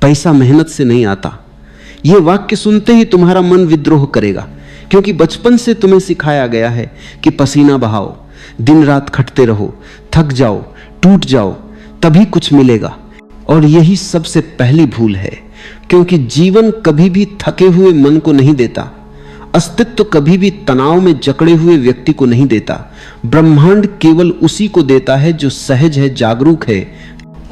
पैसा मेहनत से नहीं आता। यह वाक्य सुनते ही तुम्हारा मन विद्रोह करेगा, क्योंकि बचपन से तुम्हें सिखाया गया है कि पसीना बहाओ, दिन रात खटते रहो, थक जाओ, टूट जाओ, तभी कुछ मिलेगा। और यही सबसे पहली भूल है, क्योंकि जीवन कभी भी थके हुए मन को नहीं देता, अस्तित्व कभी भी तनाव में जकड़े हुए व्यक्ति को नहीं देता। ब्रह्मांड केवल उसी को देता है जो सहज है, जागरूक है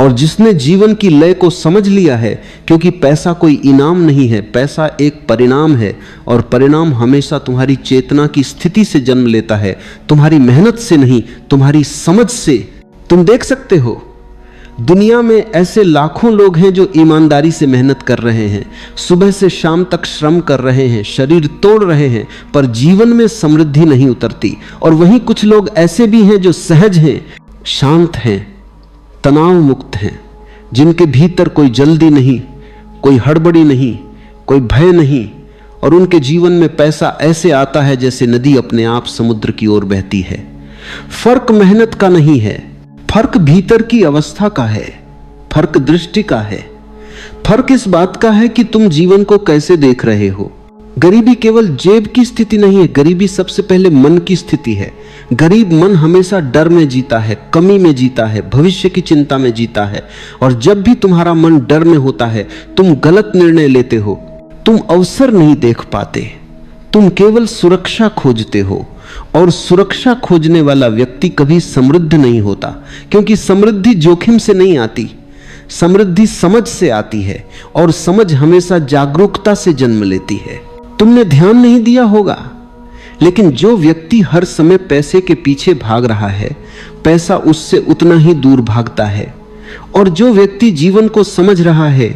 और जिसने जीवन की लय को समझ लिया है। क्योंकि पैसा कोई इनाम नहीं है, पैसा एक परिणाम है, और परिणाम हमेशा तुम्हारी चेतना की स्थिति से जन्म लेता है, तुम्हारी मेहनत से नहीं, तुम्हारी समझ से। तुम देख सकते हो दुनिया में ऐसे लाखों लोग हैं जो ईमानदारी से मेहनत कर रहे हैं, सुबह से शाम तक श्रम कर रहे हैं, शरीर तोड़ रहे हैं, पर जीवन में समृद्धि नहीं उतरती। और वहीं कुछ लोग ऐसे भी हैं जो सहज हैं, शांत हैं, तनाव मुक्त हैं, जिनके भीतर कोई जल्दी नहीं, कोई हड़बड़ी नहीं, कोई भय नहीं, और उनके जीवन में पैसा ऐसे आता है जैसे नदी अपने आप समुद्र की ओर बहती है। फर्क मेहनत का नहीं है, फर्क भीतर की अवस्था का है, फर्क दृष्टि का है। फर्क इस बात का है कि तुम जीवन को कैसे देख रहे हो। गरीबी केवल जेब की स्थिति नहीं है, गरीबी सबसे पहले मन की स्थिति है। गरीब मन हमेशा डर में जीता है, कमी में जीता है, भविष्य की चिंता में जीता है। और जब भी तुम्हारा मन डर में होता है, तुम गलत निर्णय लेते हो, तुम अवसर नहीं देख पाते, तुम केवल सुरक्षा खोजते हो। और सुरक्षा खोजने वाला व्यक्ति कभी समृद्ध नहीं होता, क्योंकि समृद्धि जोखिम से नहीं आती, समृद्धि समझ से आती है, और समझ हमेशा जागरूकता से जन्म लेती है। तुमने ध्यान नहीं दिया होगा, लेकिन जो व्यक्ति हर समय पैसे के पीछे भाग रहा है, पैसा उससे उतना ही दूर भागता है। और जो व्यक्ति जीवन को समझ रहा है,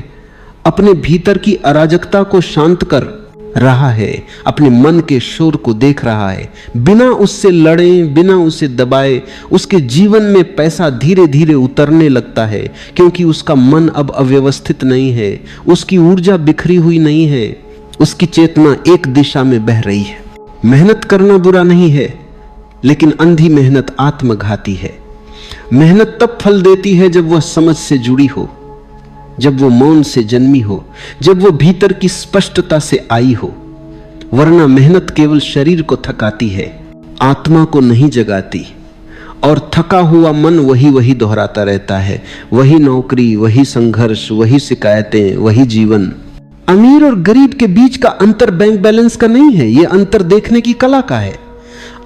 अपने भीतर की अराजकता को शांत कर रहा है, अपने मन के शोर को देख रहा है, बिना उससे लड़े, बिना उसे दबाए, उसके जीवन में पैसा धीरे धीरे उतरने लगता है, क्योंकि उसका मन अब अव्यवस्थित नहीं है, उसकी ऊर्जा बिखरी हुई नहीं है, उसकी चेतना एक दिशा में बह रही है। मेहनत करना बुरा नहीं है, लेकिन अंधी मेहनत आत्मघाती है। मेहनत तब फल देती है जब वह समझ से जुड़ी हो, जब वो मौन से जन्मी हो, जब वो भीतर की स्पष्टता से आई हो। वरना मेहनत केवल शरीर को थकाती है, आत्मा को नहीं जगाती। और थका हुआ मन वही वही दोहराता रहता है, वही नौकरी, वही संघर्ष, वही शिकायतें, वही जीवन। अमीर और गरीब के बीच का अंतर बैंक बैलेंस का नहीं है, यह अंतर देखने की कला का है।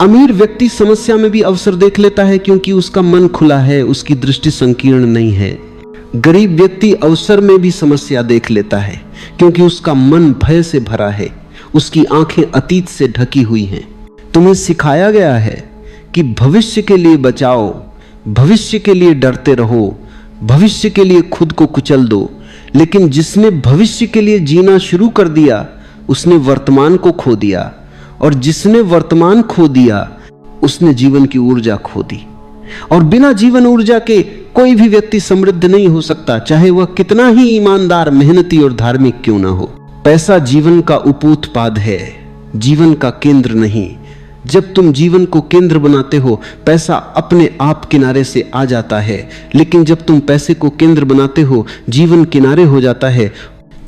अमीर व्यक्ति समस्या में भी अवसर देख लेता है, क्योंकि उसका मन खुला है, उसकी दृष्टि संकीर्ण नहीं है। गरीब व्यक्ति अवसर में भी समस्या देख लेता है, क्योंकि उसका मन भय से भरा है, उसकी आंखें अतीत से ढकी हुई हैं। तुम्हें सिखाया गया है कि भविष्य के लिए बचाओ, भविष्य के लिए डरते रहो, भविष्य के लिए खुद को कुचल दो। लेकिन जिसने भविष्य के लिए जीना शुरू कर दिया, उसने वर्तमान को खो दिया, और जिसने वर्तमान खो दिया, उसने जीवन की ऊर्जा खो दी। और बिना जीवन ऊर्जा के कोई भी व्यक्ति समृद्ध नहीं हो सकता, चाहे वह कितना ही ईमानदार, मेहनती और धार्मिक क्यों ना हो। पैसा जीवन का उपोत्पाद है, जीवन का केंद्र नहीं। जब तुम जीवन को केंद्र बनाते हो, पैसा अपने आप किनारे से आ जाता है, लेकिन जब तुम पैसे को केंद्र बनाते हो, जीवन किनारे हो जाता है।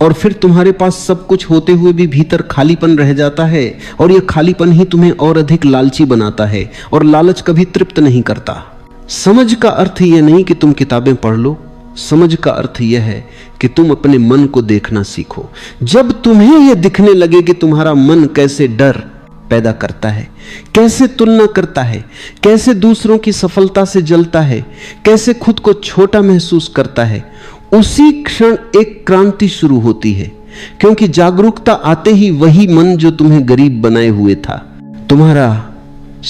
और फिर तुम्हारे पास सब कुछ होते हुए भी भीतर खालीपन रह जाता है, और यह खालीपन ही तुम्हें और अधिक लालची बनाता है, और लालच कभी तृप्त नहीं करता। समझ का अर्थ यह नहीं कि तुम किताबें पढ़ लो, समझ का अर्थ यह है कि तुम अपने मन को देखना सीखो। जब तुम्हें यह दिखने लगे कि तुम्हारा मन कैसे डर पैदा करता है, कैसे तुलना करता है, कैसे दूसरों की सफलता से जलता है, कैसे खुद को छोटा महसूस करता है, उसी क्षण एक क्रांति शुरू होती है। क्योंकि जागरूकता आते ही वही मन जो तुम्हें गरीब बनाए हुए था, तुम्हारा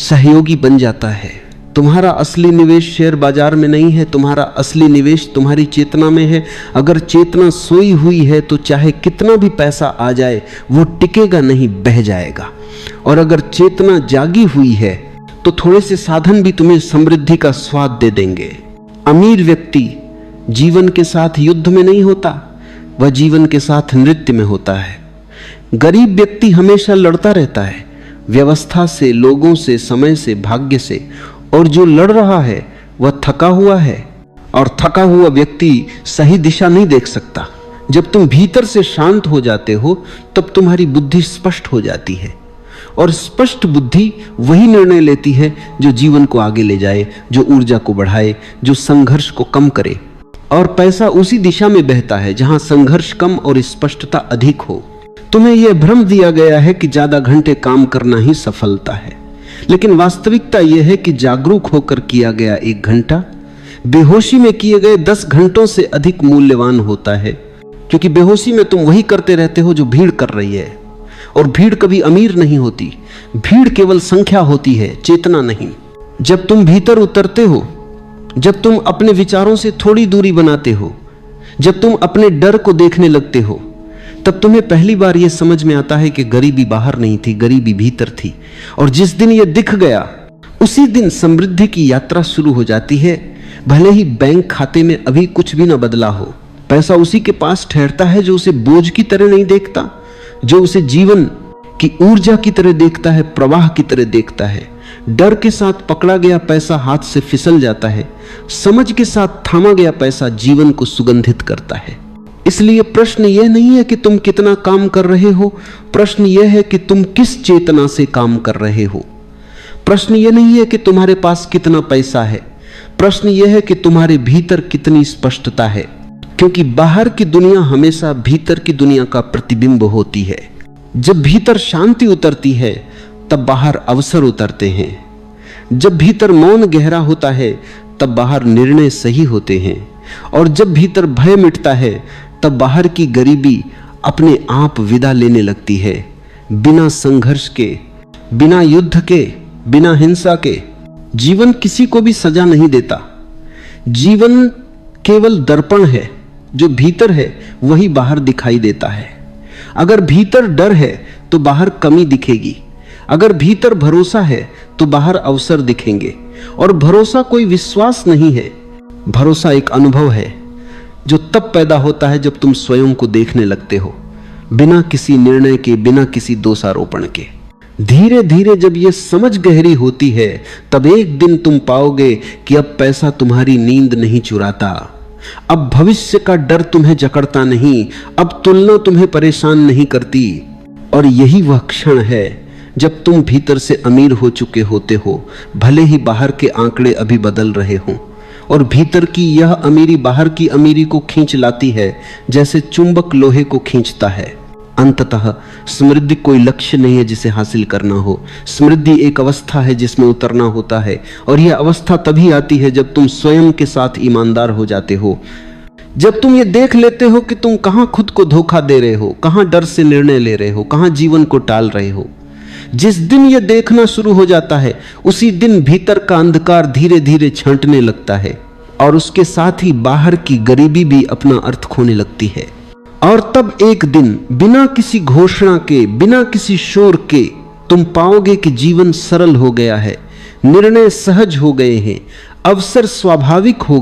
सहयोगी बन जाता है। तुम्हारा असली निवेश शेयर बाजार में नहीं है, तुम्हारा असली निवेश तुम्हारी चेतना में है। अगर चेतना सोई हुई है तो चाहे कितना भी पैसा आ जाए, वो टिकेगा नहीं, बह जाएगा। और अगर चेतना जागी हुई है तो थोड़े से साधन भी तुम्हें समृद्धि का स्वाद दे देंगे। अमीर व्यक्ति जीवन के साथ युद्ध में नहीं होता, वह जीवन के साथ नृत्य में होता है। गरीब व्यक्ति हमेशा लड़ता रहता है, व्यवस्था से, लोगों से, समय से, भाग्य से। और जो लड़ रहा है वह थका हुआ है, और थका हुआ व्यक्ति सही दिशा नहीं देख सकता। जब तुम भीतर से शांत हो जाते हो तब तुम्हारी बुद्धि स्पष्ट हो जाती है, और स्पष्ट बुद्धि वही निर्णय लेती है जो जीवन को आगे ले जाए, जो ऊर्जा को बढ़ाए, जो संघर्ष को कम करे। और पैसा उसी दिशा में बहता है जहां संघर्ष कम और स्पष्टता अधिक हो। तुम्हें यह भ्रम दिया गया है कि ज्यादा घंटे काम करना ही सफलता है, लेकिन वास्तविकता यह है कि जागरूक होकर किया गया 1 घंटा बेहोशी में किए गए 10 घंटों से अधिक मूल्यवान होता है, क्योंकि बेहोशी में तुम वही करते रहते हो जो भीड़ कर रही है, और भीड़ कभी अमीर नहीं होती। भीड़ केवल संख्या होती है, चेतना नहीं। जब तुम भीतर उतरते हो, जब तुम अपने विचारों से थोड़ी दूरी बनाते हो, जब तुम अपने डर को देखने लगते हो, तब तुम्हें पहली बार यह समझ में आता है कि गरीबी बाहर नहीं थी, गरीबी भीतर थी। और जिस दिन यह दिख गया उसी दिन समृद्धि की यात्रा शुरू हो जाती है। भले ही बैंक खाते में अभी कुछ भी ना बदला हो, पैसा उसी के पास ठहरता है जो उसे बोझ की तरह नहीं देखता, जो उसे जीवन की ऊर्जा की तरह देखता है, प्रवाह की तरह देखता है। डर के साथ पकड़ा गया पैसा हाथ से फिसल जाता है, समझ के साथ थामा गया पैसा जीवन को सुगंधित करता है। इसलिए प्रश्न यह नहीं है कि तुम कितना काम कर रहे हो, प्रश्न यह है कि तुम किस चेतना से काम कर रहे हो। प्रश्न यह नहीं है कि तुम्हारे पास कितना पैसा है, प्रश्न यह है कि तुम्हारे भीतर कितनी स्पष्टता है, क्योंकि बाहर की दुनिया हमेशा भीतर की दुनिया का प्रतिबिंब होती है। जब भीतर शांति उतरती है तब बाहर अवसर उतरते हैं। जब भीतर मौन गहरा होता है तब बाहर निर्णय सही होते हैं, और जब भीतर भय मिटता है तब बाहर की गरीबी अपने आप विदा लेने लगती है, बिना संघर्ष के, बिना युद्ध के, बिना हिंसा के। जीवन किसी को भी सजा नहीं देता। जीवन केवल दर्पण है, जो भीतर है वही बाहर दिखाई देता है। अगर भीतर डर है तो बाहर कमी दिखेगी, अगर भीतर भरोसा है तो बाहर अवसर दिखेंगे। और भरोसा कोई विश्वास नहीं है, भरोसा एक अनुभव है जो तब पैदा होता है जब तुम स्वयं को देखने लगते हो, बिना किसी निर्णय के, बिना किसी दोषारोपण के। धीरे धीरे जब यह समझ गहरी होती है तब एक दिन तुम पाओगे कि अब पैसा तुम्हारी नींद नहीं चुराता, अब भविष्य का डर तुम्हें जकड़ता नहीं, अब तुलना तुम्हें परेशान नहीं करती। और यही वह क्षण है जब तुम भीतर से अमीर हो चुके होते हो, भले ही बाहर के आंकड़े अभी बदल रहे हों। और भीतर की यह अमीरी बाहर की अमीरी को खींच लाती है, जैसे चुंबक लोहे को खींचता है। अंततः समृद्धि कोई लक्ष्य नहीं है जिसे हासिल करना हो, समृद्धि एक अवस्था है जिसमें उतरना होता है। और यह अवस्था तभी आती है जब तुम स्वयं के साथ ईमानदार हो जाते हो, जब तुम ये देख लेते हो कि तुम कहां खुद को धोखा दे रहे हो, कहां डर से निर्णय ले रहे हो, कहां जीवन को टाल रहे हो। जिस दिन यह देखना शुरू हो जाता है उसी दिन भीतर का अंधकार धीरे धीरे छांटने लगता है, और उसके साथ ही बाहर की गरीबी भी अपना अर्थ खोने लगती है। और तब एक दिन बिना किसी घोषणा के, बिना किसी शोर के, तुम पाओगे कि जीवन सरल हो गया है, निर्णय सहज हो गए हैं, अवसर स्वाभाविक हो